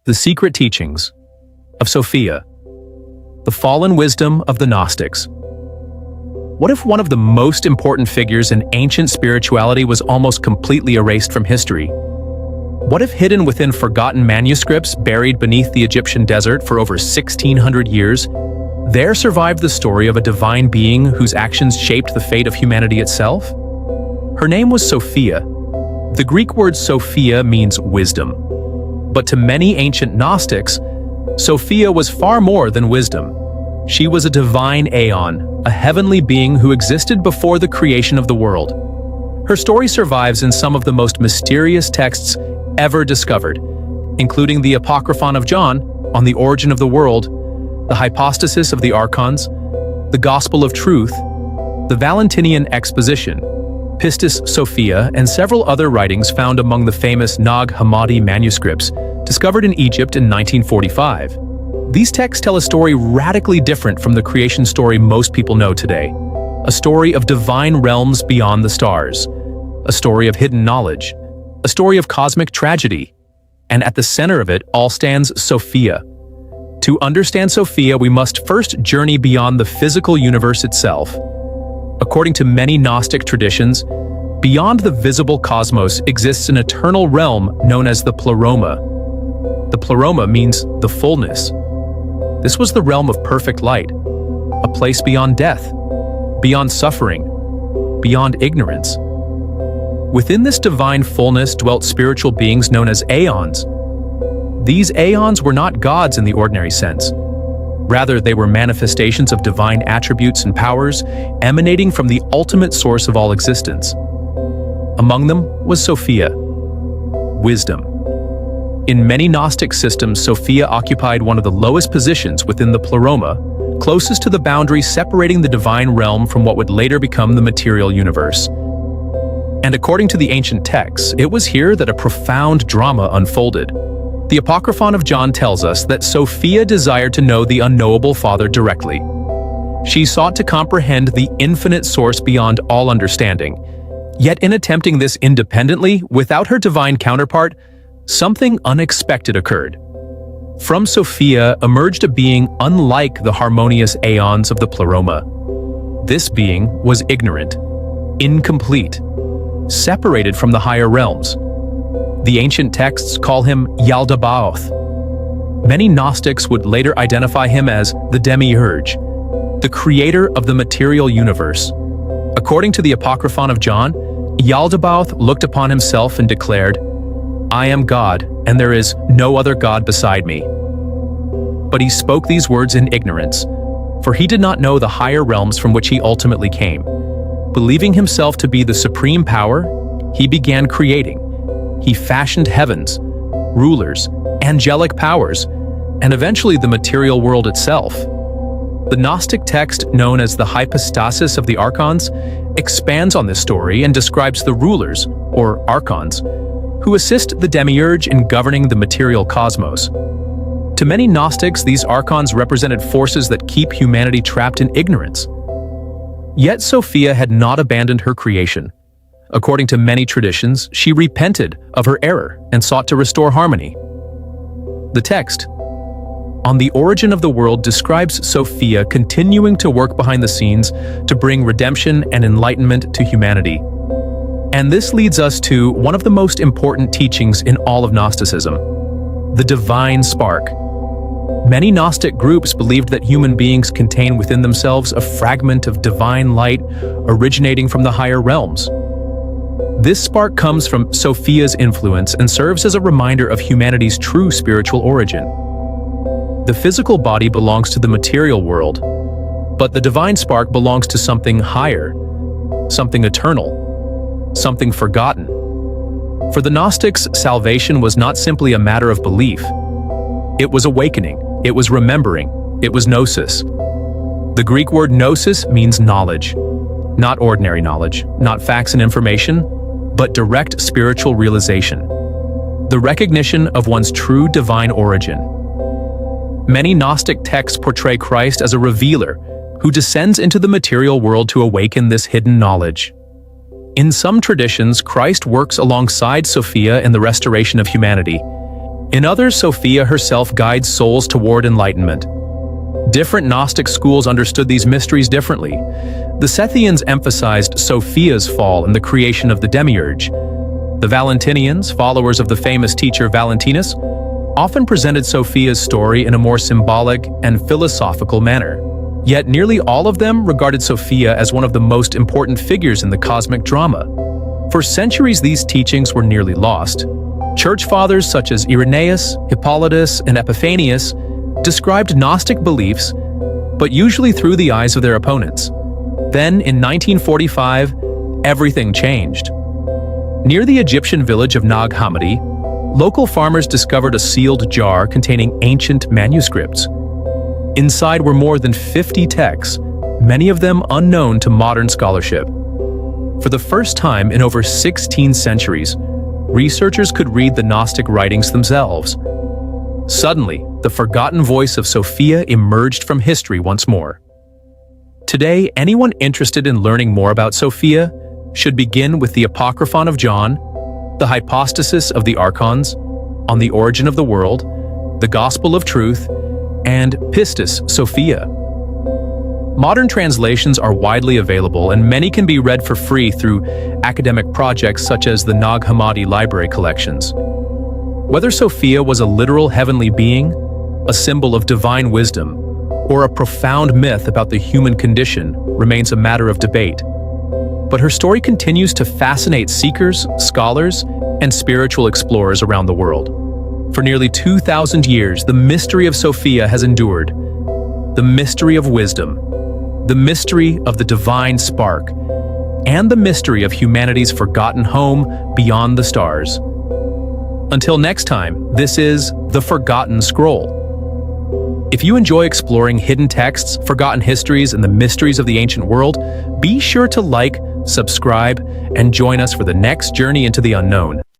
The Secret Teachings of Sophia, the Fallen Wisdom of the Gnostics. What if one of the most important figures in ancient spirituality was almost completely erased from history? What if hidden within forgotten manuscripts buried beneath the Egyptian desert for over 1600 years, there survived the story of a divine being whose actions shaped the fate of humanity itself? Her name was Sophia. The Greek word Sophia means wisdom. But to many ancient Gnostics, Sophia was far more than wisdom. She was a divine Aeon, a heavenly being who existed before the creation of the world. Her story survives in some of the most mysterious texts ever discovered, including the Apocryphon of John on the origin of the world, the Hypostasis of the Archons, the Gospel of Truth, the Valentinian Exposition, Pistis Sophia, and several other writings found among the famous Nag Hammadi manuscripts discovered in Egypt in 1945. These texts tell a story radically different from the creation story most people know today. A story of divine realms beyond the stars. A story of hidden knowledge. A story of cosmic tragedy. And at the center of it all stands Sophia. To understand Sophia, we must first journey beyond the physical universe itself. According to many Gnostic traditions, beyond the visible cosmos exists an eternal realm known as the Pleroma. The Pleroma means the fullness. This was the realm of perfect light, a place beyond death, beyond suffering, beyond ignorance. Within this divine fullness dwelt spiritual beings known as Aeons. These Aeons were not gods in the ordinary sense. Rather, they were manifestations of divine attributes and powers emanating from the ultimate source of all existence. Among them was Sophia, wisdom. In many Gnostic systems, Sophia occupied one of the lowest positions within the Pleroma, closest to the boundary separating the divine realm from what would later become the material universe. And according to the ancient texts, it was here that a profound drama unfolded. The Apocryphon of John tells us that Sophia desired to know the unknowable Father directly. She sought to comprehend the infinite source beyond all understanding. Yet in attempting this independently, without her divine counterpart, something unexpected occurred. From Sophia emerged a being unlike the harmonious Aeons of the Pleroma. This being was ignorant, incomplete, separated from the higher realms. The ancient texts call him Yaldabaoth. Many Gnostics would later identify him as the Demiurge, the creator of the material universe. According to the Apocryphon of John, Yaldabaoth looked upon himself and declared, "I am God, and there is no other God beside me." But he spoke these words in ignorance, for he did not know the higher realms from which he ultimately came. Believing himself to be the supreme power, he began creating. He fashioned heavens, rulers, angelic powers, and eventually the material world itself. The Gnostic text known as the Hypostasis of the Archons expands on this story and describes the rulers, or archons, who assist the Demiurge in governing the material cosmos. To many Gnostics, these archons represented forces that keep humanity trapped in ignorance. Yet Sophia had not abandoned her creation. According to many traditions, she repented of her error and sought to restore harmony. The text, on the origin of the world, describes Sophia continuing to work behind the scenes to bring redemption and enlightenment to humanity. And this leads us to one of the most important teachings in all of Gnosticism, the divine spark. Many Gnostic groups believed that human beings contain within themselves a fragment of divine light originating from the higher realms. This spark comes from Sophia's influence and serves as a reminder of humanity's true spiritual origin. The physical body belongs to the material world, but the divine spark belongs to something higher, something eternal, something forgotten. For the Gnostics, salvation was not simply a matter of belief. It was awakening, it was remembering, it was gnosis. The Greek word gnosis means knowledge. Not ordinary knowledge, not facts and information, but direct spiritual realization. The recognition of one's true divine origin. Many Gnostic texts portray Christ as a revealer who descends into the material world to awaken this hidden knowledge. In some traditions, Christ works alongside Sophia in the restoration of humanity. In others, Sophia herself guides souls toward enlightenment. Different Gnostic schools understood these mysteries differently. The Sethians emphasized Sophia's fall and the creation of the Demiurge. The Valentinians, followers of the famous teacher Valentinus, often presented Sophia's story in a more symbolic and philosophical manner. Yet nearly all of them regarded Sophia as one of the most important figures in the cosmic drama. For centuries, these teachings were nearly lost. Church fathers such as Irenaeus, Hippolytus, and Epiphanius described Gnostic beliefs, but usually through the eyes of their opponents. Then, in 1945, everything changed. Near the Egyptian village of Nag Hammadi, local farmers discovered a sealed jar containing ancient manuscripts. Inside were more than 50 texts, many of them unknown to modern scholarship. For the first time in over 16 centuries, researchers could read the Gnostic writings themselves. Suddenly, the forgotten voice of Sophia emerged from history once more. Today, anyone interested in learning more about Sophia should begin with the Apocryphon of John, the Hypostasis of the Archons, On the Origin of the World, the Gospel of Truth, and Pistis Sophia. Modern translations are widely available, and many can be read for free through academic projects such as the Nag Hammadi Library collections. Whether Sophia was a literal heavenly being, a symbol of divine wisdom, or a profound myth about the human condition remains a matter of debate. But her story continues to fascinate seekers, scholars, and spiritual explorers around the world. For nearly 2,000 years, the mystery of Sophia has endured. The mystery of wisdom, the mystery of the divine spark, and the mystery of humanity's forgotten home beyond the stars. Until next time, this is The Forgotten Scroll. If you enjoy exploring hidden texts, forgotten histories, and the mysteries of the ancient world, be sure to like, subscribe, and join us for the next journey into the unknown.